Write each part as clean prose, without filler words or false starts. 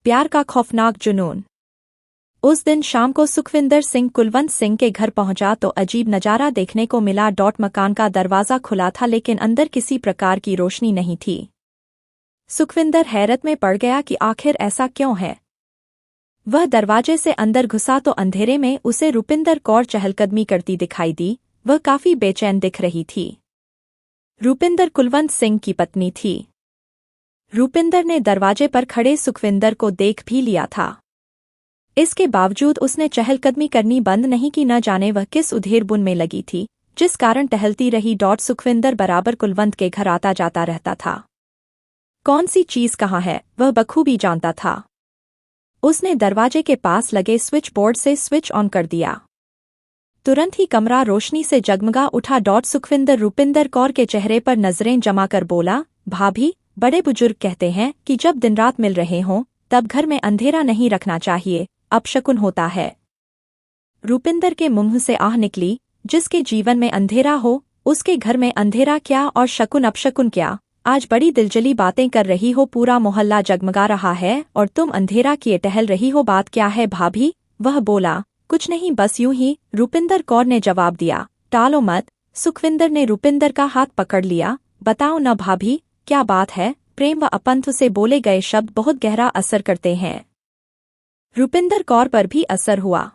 प्यार का खौफनाक जुनून। उस दिन शाम को सुखविंदर सिंह कुलवंत सिंह के घर पहुंचा तो अजीब नजारा देखने को मिला। मकान का दरवाजा खुला था लेकिन अंदर किसी प्रकार की रोशनी नहीं थी। सुखविंदर हैरत में पड़ गया कि आखिर ऐसा क्यों है। वह दरवाजे से अंदर घुसा तो अंधेरे में उसे रूपिंदर कौर चहलकदमी करती दिखाई दी। वह काफी बेचैन दिख रही थी। रूपिंदर कुलवंत सिंह की पत्नी थी। रूपिंदर ने दरवाजे पर खड़े सुखविंदर को देख भी लिया था। इसके बावजूद उसने चहलकदमी करनी बंद नहीं की। न जाने वह किस उधेर बुन में लगी थी जिस कारण टहलती रही। सुखविंदर बराबर कुलवंत के घर आता जाता रहता था। कौन सी चीज कहाँ है वह बखूबी जानता था। उसने दरवाजे के पास लगे स्विच बोर्ड से स्विच ऑन कर दिया। तुरंत ही कमरा रोशनी से जगमगा उठा। सुखविंदर रूपिंदर कौर के चेहरे पर नजरें जमाकर बोला, भाभी, बड़े बुजुर्ग कहते हैं कि जब दिन रात मिल रहे हों तब घर में अंधेरा नहीं रखना चाहिए, अपशकुन होता है। रूपिंदर के मुंह से आह निकली, जिसके जीवन में अंधेरा हो उसके घर में अंधेरा क्या और शकुन अपशकुन क्या। आज बड़ी दिलजली बातें कर रही हो, पूरा मोहल्ला जगमगा रहा है और तुम अंधेरा किए टहल रही हो। बात क्या है भाभी? वह बोला। कुछ नहीं, बस यूं ही, रूपिंदर कौर ने जवाब दिया। टालो मत। सुखविंदर ने रूपिंदर का हाथ पकड़ लिया। बताओ न भाभी, क्या बात है? प्रेम व अपंथ से बोले गए शब्द बहुत गहरा असर करते हैं। रूपिंदर कौर पर भी असर हुआ।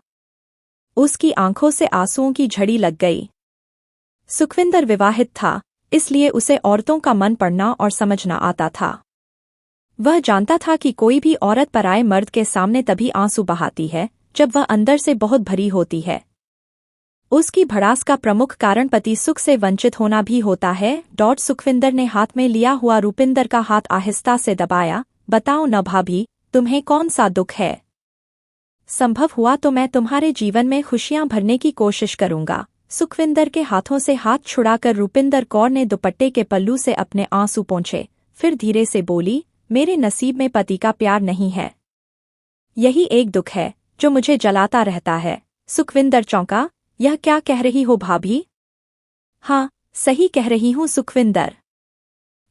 उसकी आंखों से आंसुओं की झड़ी लग गई। सुखविंदर विवाहित था, इसलिए उसे औरतों का मन पढ़ना और समझना आता था। वह जानता था कि कोई भी औरत पराये मर्द के सामने तभी आंसू बहाती है जब वह अंदर से बहुत भरी होती है। उसकी भड़ास का प्रमुख कारण पति सुख से वंचित होना भी होता है। सुखविंदर ने हाथ में लिया हुआ रूपिंदर का हाथ आहिस्ता से दबाया। बताओ न भाभी, तुम्हें कौन सा दुख है? संभव हुआ तो मैं तुम्हारे जीवन में खुशियां भरने की कोशिश करूंगा। सुखविंदर के हाथों से हाथ छुड़ाकर रूपिंदर कौर ने दुपट्टे के पल्लू से अपने आंसू पोंछे। फिर धीरे से बोली, मेरे नसीब में पति का प्यार नहीं है। यही एक दुख है जो मुझे जलाता रहता है। सुखविंदर चौंका। यह क्या कह रही हो भाभी? हाँ, सही कह रही हूँ सुखविंदर।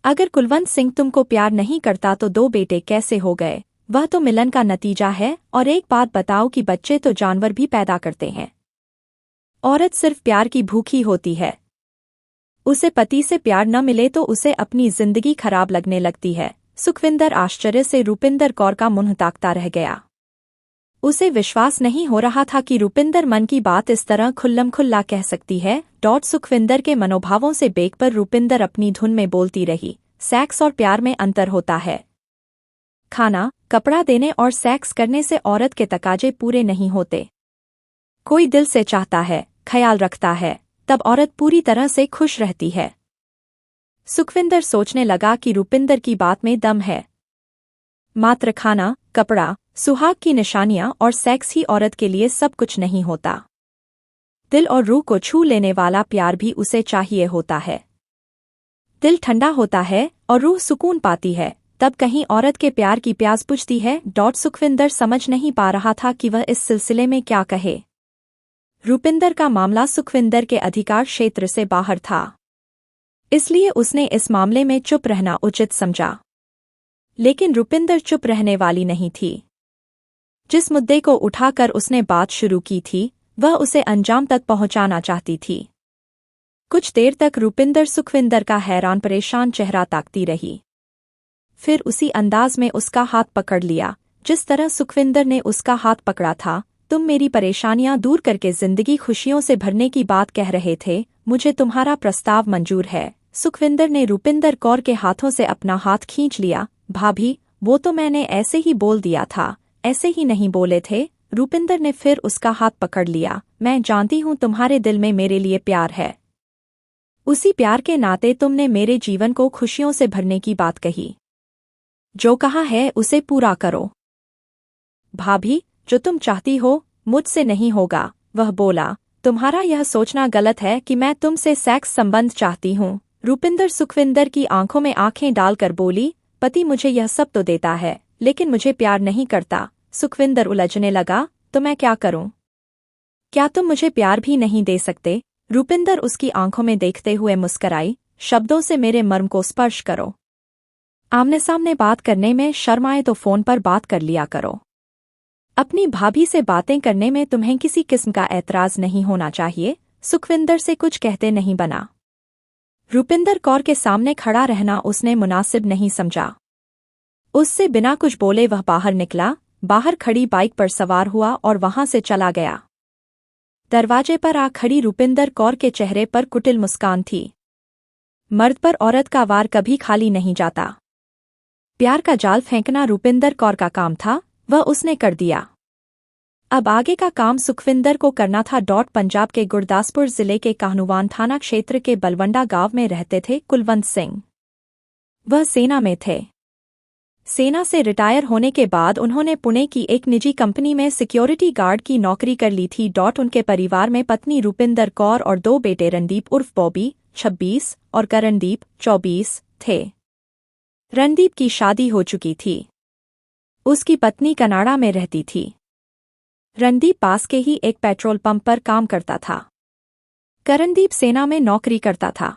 अगर कुलवंत सिंह तुमको प्यार नहीं करता तो दो बेटे कैसे हो गए? वह तो मिलन का नतीजा है। और एक बात बताओ कि बच्चे तो जानवर भी पैदा करते हैं। औरत सिर्फ प्यार की भूखी होती है। उसे पति से प्यार न मिले तो उसे अपनी जिंदगी खराब लगने लगती है। सुखविंदर आश्चर्य से रूपिंदर कौर का मुंह ताकता रह गया। उसे विश्वास नहीं हो रहा था कि रूपिंदर मन की बात इस तरह खुल्लम-खुल्ला कह सकती है। सुखविंदर के मनोभावों से बेखबर रूपिंदर अपनी धुन में बोलती रही। सेक्स और प्यार में अंतर होता है। खाना, कपड़ा देने और सेक्स करने से औरत के तकाजे पूरे नहीं होते। कोई दिल से चाहता है, ख्याल रखता है, तब औरत पूरी तरह से खुश रहती है। सुखविंदर सोचने लगा कि रूपिंदर की बात में दम है। मात्र खाना, कपड़ा, सुहाग की निशानियां और सेक्स ही औरत के लिए सब कुछ नहीं होता। दिल और रूह को छू लेने वाला प्यार भी उसे चाहिए होता है। दिल ठंडा होता है और रूह सुकून पाती है, तब कहीं औरत के प्यार की प्यास बुझती है। सुखविंदर समझ नहीं पा रहा था कि वह इस सिलसिले में क्या कहे। रूपिंदर का मामला सुखविंदर के अधिकार क्षेत्र से बाहर था, इसलिए उसने इस मामले में चुप रहना उचित समझा। लेकिन रूपिंदर चुप रहने वाली नहीं थी। जिस मुद्दे को उठाकर उसने बात शुरू की थी वह उसे अंजाम तक पहुंचाना चाहती थी। कुछ देर तक रूपिंदर सुखविंदर का हैरान परेशान चेहरा ताकती रही। फिर उसी अंदाज में उसका हाथ पकड़ लिया जिस तरह सुखविंदर ने उसका हाथ पकड़ा था। तुम मेरी परेशानियां दूर करके जिंदगी खुशियों से भरने की बात कह रहे थे, मुझे तुम्हारा प्रस्ताव मंजूर है। सुखविंदर ने रूपिंदर कौर के हाथों से अपना हाथ खींच लिया। भाभी, वो तो मैंने ऐसे ही बोल दिया था, ऐसे ही नहीं बोले थे। रूपिंदर ने फिर उसका हाथ पकड़ लिया। मैं जानती हूँ तुम्हारे दिल में मेरे लिए प्यार है। उसी प्यार के नाते तुमने मेरे जीवन को खुशियों से भरने की बात कही। जो कहा है उसे पूरा करो। भाभी, जो तुम चाहती हो मुझसे नहीं होगा। वह बोला। तुम्हारा यह सोचना गलत है कि मैं तुमसे सेक्स संबंध चाहती हूँ। रूपिंदर सुखविंदर की आंखों में आंखें डालकर बोली। पति मुझे यह सब तो देता है, लेकिन मुझे प्यार नहीं करता। सुखविंदर उलझने लगा। तो मैं क्या करूं? क्या तुम मुझे प्यार भी नहीं दे सकते? रूपिंदर उसकी आंखों में देखते हुए मुस्कराई। शब्दों से मेरे मर्म को स्पर्श करो। आमने सामने बात करने में शर्म आए तो फोन पर बात कर लिया करो। अपनी भाभी से बातें करने में तुम्हें किसी किस्म का ऐतराज नहीं होना चाहिए। सुखविंदर से कुछ कहते नहीं बना। रुपिंदर कौर के सामने खड़ा रहना उसने मुनासिब नहीं समझा। उससे बिना कुछ बोले वह बाहर निकला, बाहर खड़ी बाइक पर सवार हुआ और वहां से चला गया। दरवाजे पर आ खड़ी रुपिंदर कौर के चेहरे पर कुटिल मुस्कान थी। मर्द पर औरत का वार कभी खाली नहीं जाता। प्यार का जाल फेंकना रुपिंदर कौर का काम था, वह उसने कर दिया। अब आगे का काम सुखविंदर को करना था। पंजाब के गुरदासपुर जिले के काहनुवान थाना क्षेत्र के बलवंडा गांव में रहते थे कुलवंत सिंह। वह सेना में थे। सेना से रिटायर होने के बाद उन्होंने पुणे की एक निजी कंपनी में सिक्योरिटी गार्ड की नौकरी कर ली थी। उनके परिवार में पत्नी रुपिंदर कौर और 2 बेटे रणदीप उर्फ बॉबी 26 और करणदीप 24 थे। रणदीप की शादी हो चुकी थी। उसकी पत्नी कनाडा में रहती थी। रणदीप पास के ही एक पेट्रोल पंप पर काम करता था। करणदीप सेना में नौकरी करता था।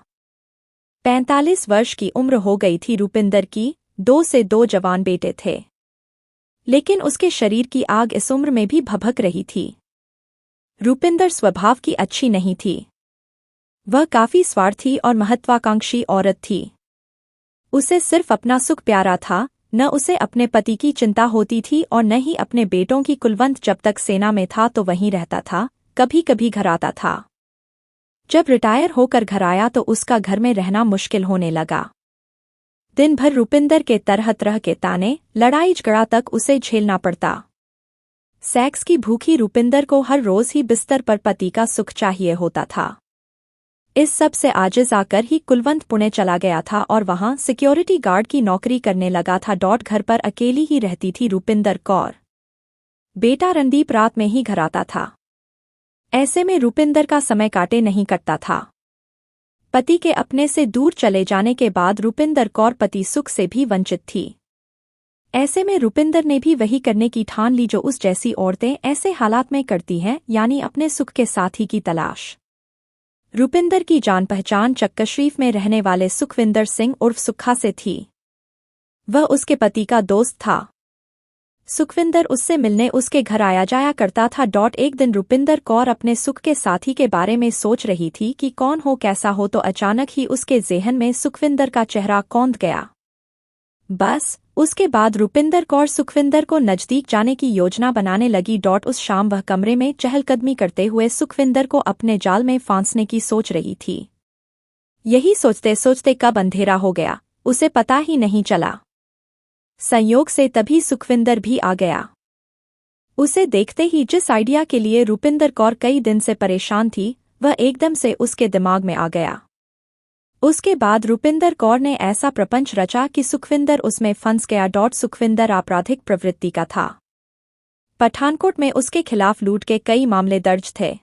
45 वर्ष की उम्र हो गई थी रुपिंदर की। 2 से 2 जवान बेटे थे, लेकिन उसके शरीर की आग इस उम्र में भी भभक रही थी। रुपिंदर स्वभाव की अच्छी नहीं थी। वह काफी स्वार्थी और महत्वाकांक्षी औरत थी। उसे सिर्फ अपना सुख प्यारा था, न उसे अपने पति की चिंता होती थी और न ही अपने बेटों की। कुलवंत जब तक सेना में था तो वहीं रहता था, कभी कभी घर आता था। जब रिटायर होकर घर आया तो उसका घर में रहना मुश्किल होने लगा। दिन भर रुपिंदर के तरह तरह के ताने, लड़ाई झगड़ा तक उसे झेलना पड़ता। सेक्स की भूखी रुपिंदर को हर रोज ही बिस्तर पर पति का सुख चाहिए होता था। इस सब से आजिज आकर ही कुलवंत पुणे चला गया था और वहां सिक्योरिटी गार्ड की नौकरी करने लगा था। घर पर अकेली ही रहती थी रुपिंदर कौर। बेटा रणदीप रात में ही घर आता था। ऐसे में रुपिंदर का समय काटे नहीं कटता था। पति के अपने से दूर चले जाने के बाद रुपिंदर कौर पति सुख से भी वंचित थी। ऐसे में रुपिंदर ने भी वही करने की ठान ली जो उस जैसी औरतें ऐसे हालात में करती हैं, यानी अपने सुख के साथी की तलाश। रुपिंदर की जान पहचान चक्का शरीफ में रहने वाले सुखविंदर सिंह उर्फ सुक्खा से थी। वह उसके पति का दोस्त था। सुखविंदर उससे मिलने उसके घर आया जाया करता था। एक दिन रुपिंदर कौर अपने सुख के साथी के बारे में सोच रही थी कि कौन हो कैसा हो, तो अचानक ही उसके ज़हन में सुखविंदर का चेहरा कौंध गया। बस उसके बाद रुपिंदर कौर सुखविंदर को नजदीक जाने की योजना बनाने लगी। उस शाम वह कमरे में चहलकदमी करते हुए सुखविंदर को अपने जाल में फांसने की सोच रही थी। यही सोचते सोचते कब अंधेरा हो गया उसे पता ही नहीं चला। संयोग से तभी सुखविंदर भी आ गया। उसे देखते ही जिस आइडिया के लिए रुपिंदर कौर कई दिन से परेशान थी, वह एकदम से उसके दिमाग में आ गया। उसके बाद रुपिंदर कौर ने ऐसा प्रपंच रचा कि सुखविंदर उसमें फंस गया। सुखविंदर आपराधिक प्रवृत्ति का था। पठानकोट में उसके खिलाफ लूट के कई मामले दर्ज थे।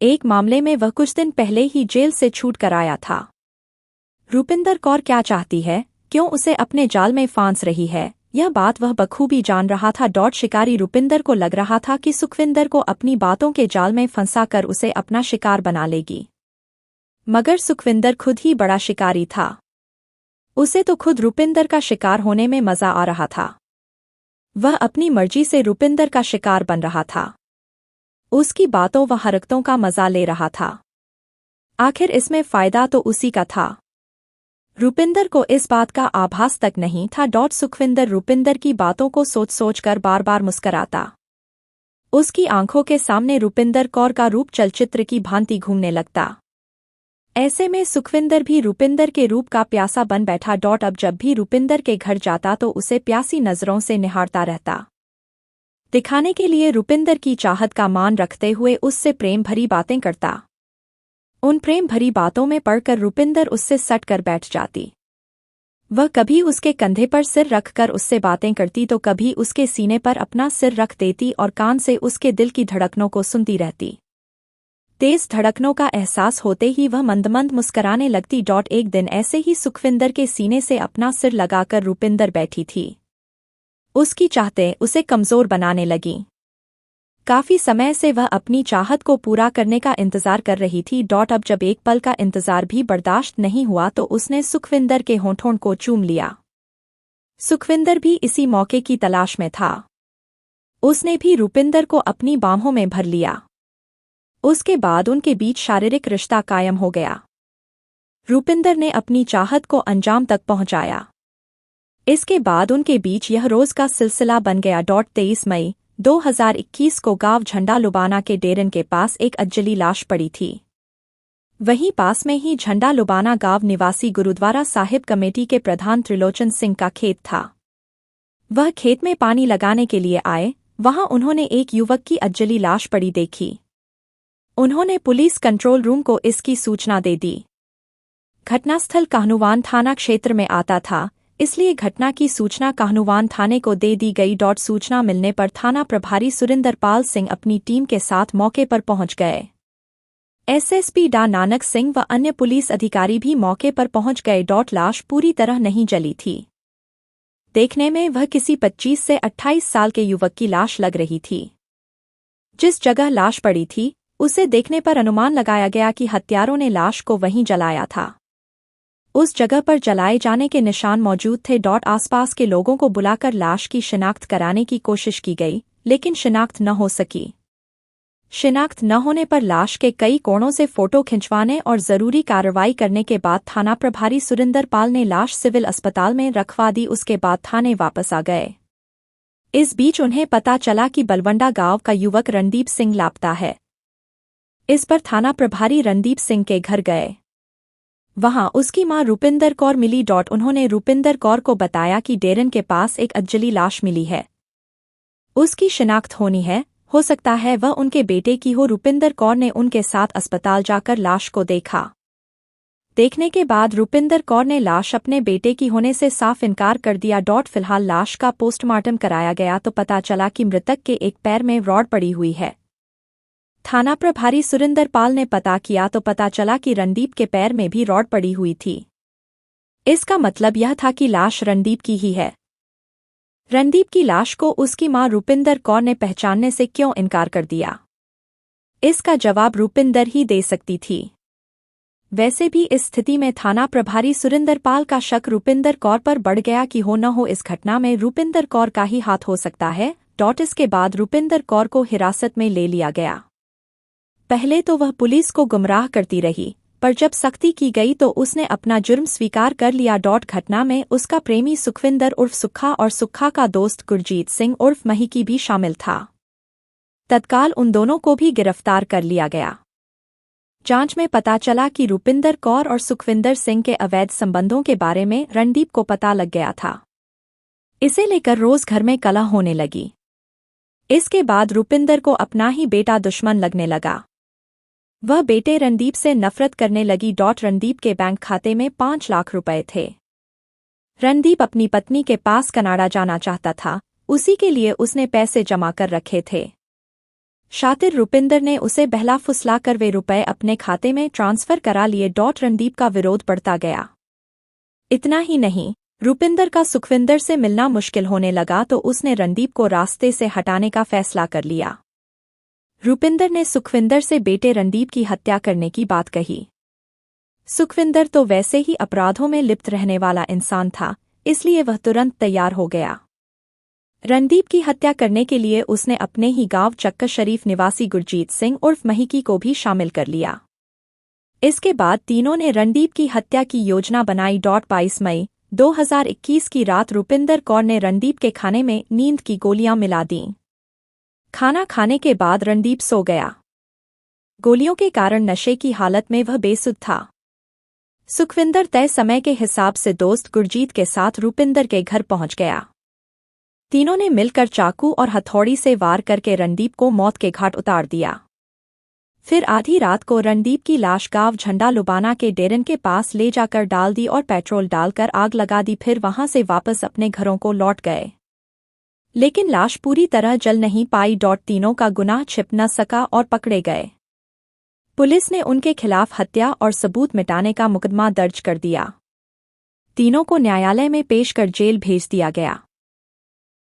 एक मामले में वह कुछ दिन पहले ही जेल से छूट कर आया था। रुपिंदर कौर क्या चाहती है, क्यों उसे अपने जाल में फांस रही है, यह बात वह बखूबी जान रहा था। शिकारी रुपिंदर को लग रहा था कि सुखविंदर को अपनी बातों के जाल में फंसाकर उसे अपना शिकार बना लेगी। मगर सुखविंदर खुद ही बड़ा शिकारी था। उसे तो खुद रुपिंदर का शिकार होने में मजा आ रहा था। वह अपनी मर्जी से रुपिंदर का शिकार बन रहा था। उसकी बातों व हरकतों का मजा ले रहा था। आखिर इसमें फायदा तो उसी का था। रुपिंदर को इस बात का आभास तक नहीं था। सुखविंदर रुपिंदर की बातों को सोच सोच कर बार बार मुस्कराता। उसकी आंखों के सामने रुपिंदर कौर का रूप चलचित्र की भांति घूमने लगता। ऐसे में सुखविंदर भी रुपिंदर के रूप का प्यासा बन बैठा। अब जब भी रुपिंदर के घर जाता तो उसे प्यासी नजरों से निहारता रहता। दिखाने के लिए रुपिंदर की चाहत का मान रखते हुए उससे प्रेम भरी बातें करता। उन प्रेम भरी बातों में पड़कर रुपिंदर उससे सट कर बैठ जाती। वह कभी उसके कंधे पर सिर रखकर उससे बातें करती तो कभी उसके सीने पर अपना सिर रख देती और कान से उसके दिल की धड़कनों को सुनती रहती। तेज धड़कनों का एहसास होते ही वह मंद मंद मुस्कराने लगती। एक दिन ऐसे ही सुखविंदर के सीने से अपना सिर लगाकर रुपिंदर बैठी थी। उसकी चाहतें उसे कमजोर बनाने लगीं। काफी समय से वह अपनी चाहत को पूरा करने का इंतजार कर रही थी। अब जब एक पल का इंतजार भी बर्दाश्त नहीं हुआ तो उसने सुखविंदर के होठों को चूम लिया। सुखविंदर भी इसी मौके की तलाश में था। उसने भी रूपिंदर को अपनी बाहों में भर लिया। उसके बाद उनके बीच शारीरिक रिश्ता कायम हो गया। रूपिंदर ने अपनी चाहत को अंजाम तक पहुंचाया। इसके बाद उनके बीच यह रोज का सिलसिला बन गया। 23 मई 2021 को गांव झंडा लुबाना के डेरन के पास एक अज्जली लाश पड़ी थी। वहीं पास में ही झंडा लुबाना गांव निवासी गुरुद्वारा साहिब कमेटी के प्रधान त्रिलोचन सिंह का खेत था। वह खेत में पानी लगाने के लिए आए, वहां उन्होंने एक युवक की अज्जली लाश पड़ी देखी। उन्होंने पुलिस कंट्रोल रूम को इसकी सूचना दे दी। घटनास्थल काहनुवान थाना क्षेत्र में आता था, इसलिए घटना की सूचना काहनुवान थाने को दे दी गई। सूचना मिलने पर थाना प्रभारी सुरिंदरपाल सिंह अपनी टीम के साथ मौके पर पहुंच गए। एसएसपी डा नानक सिंह व अन्य पुलिस अधिकारी भी मौके पर पहुंच गए। लाश पूरी तरह नहीं जली थी। देखने में वह किसी 25 से 28 साल के युवक की लाश लग रही थी। जिस जगह लाश पड़ी थी, उसे देखने पर अनुमान लगाया गया कि हत्यारों ने लाश को वहीं जलाया था। उस जगह पर जलाए जाने के निशान मौजूद थे। आसपास के लोगों को बुलाकर लाश की शिनाख्त कराने की कोशिश की गई, लेकिन शिनाख्त न हो सकी। शिनाख्त न होने पर लाश के कई कोणों से फोटो खिंचवाने और जरूरी कार्रवाई करने के बाद थाना प्रभारी सुरिंदरपाल ने लाश सिविल अस्पताल में रखवा दी। उसके बाद थाने वापस आ गए। इस बीच उन्हें पता चला कि बलवंडा गांव का युवक रणदीप सिंह लापता है। इस पर थाना प्रभारी रणदीप सिंह के घर गए। वहां उसकी मां रूपिंदर कौर मिली। उन्होंने रूपिंदर कौर को बताया कि डेरन के पास एक अज्जली लाश मिली है, उसकी शिनाख्त होनी है, हो सकता है वह उनके बेटे की हो। रूपिंदर कौर ने उनके साथ अस्पताल जाकर लाश को देखा। देखने के बाद रूपिंदर कौर ने लाश अपने बेटे की होने से साफ इनकार कर दिया। फिलहाल लाश का पोस्टमार्टम कराया गया तो पता चला कि मृतक के एक पैर में रॉड पड़ी हुई है। थाना प्रभारी सुरिंदरपाल ने पता किया तो पता चला कि रणदीप के पैर में भी रॉड पड़ी हुई थी। इसका मतलब यह था कि लाश रणदीप की ही है। रणदीप की लाश को उसकी मां रूपिंदर कौर ने पहचानने से क्यों इनकार कर दिया? इसका जवाब रूपिंदर ही दे सकती थी। वैसे भी इस स्थिति में थाना प्रभारी सुरिंदरपाल का शक रूपिंदर कौर पर बढ़ गया कि हो न हो इस घटना में रूपिंदर कौर का ही हाथ हो सकता है। इसके बाद रूपिंदर कौर को हिरासत में ले लिया गया। पहले तो वह पुलिस को गुमराह करती रही, पर जब सख्ती की गई तो उसने अपना जुर्म स्वीकार कर लिया। घटना में उसका प्रेमी सुखविंदर उर्फ सुक्खा और सुक्खा का दोस्त गुरजीत सिंह उर्फ महिकी भी शामिल था। तत्काल उन दोनों को भी गिरफ्तार कर लिया गया। जांच में पता चला कि रूपिंदर कौर और सुखविंदर सिंह के अवैध संबंधों के बारे में रणदीप को पता लग गया था। इसे लेकर रोज घर में कलह होने लगी। इसके बाद रूपिंदर को अपना ही बेटा दुश्मन लगने लगा। वह बेटे रणदीप से नफरत करने लगी। रणदीप के बैंक खाते में 5 लाख रुपए थे। रणदीप अपनी पत्नी के पास कनाडा जाना चाहता था, उसी के लिए उसने पैसे जमा कर रखे थे। शातिर रूपिंदर ने उसे बहला फुसला कर वे रुपए अपने खाते में ट्रांसफर करा लिए। रणदीप का विरोध बढ़ता गया। इतना ही नहीं, रूपिंदर का सुखविंदर से मिलना मुश्किल होने लगा तो उसने रणदीप को रास्ते से हटाने का फैसला कर लिया। रूपिंदर ने सुखविंदर से बेटे रणदीप की हत्या करने की बात कही। सुखविंदर तो वैसे ही अपराधों में लिप्त रहने वाला इंसान था, इसलिए वह तुरंत तैयार हो गया। रणदीप की हत्या करने के लिए उसने अपने ही गांव चक्कर शरीफ निवासी गुरजीत सिंह उर्फ महिकी को भी शामिल कर लिया। इसके बाद तीनों ने रणदीप की हत्या की योजना बनाई। 22 मई 2021 की रात रूपिंदर कौर ने रणदीप के खाने में नींद की गोलियां मिला दीं। खाना खाने के बाद रणदीप सो गया। गोलियों के कारण नशे की हालत में वह बेसुध था। सुखविंदर तय समय के हिसाब से दोस्त गुरजीत के साथ रूपिंदर के घर पहुंच गया। तीनों ने मिलकर चाकू और हथौड़ी से वार करके रणदीप को मौत के घाट उतार दिया। फिर आधी रात को रणदीप की लाश गांव झंडा लुबाना के डेरन के पास ले जाकर डाल दी और पेट्रोल डालकर आग लगा दी। फिर वहां से वापस अपने घरों को लौट गए, लेकिन लाश पूरी तरह जल नहीं पाई। तीनों का गुनाह छिप न सका और पकड़े गए। पुलिस ने उनके खिलाफ हत्या और सबूत मिटाने का मुकदमा दर्ज कर दिया। तीनों को न्यायालय में पेश कर जेल भेज दिया गया।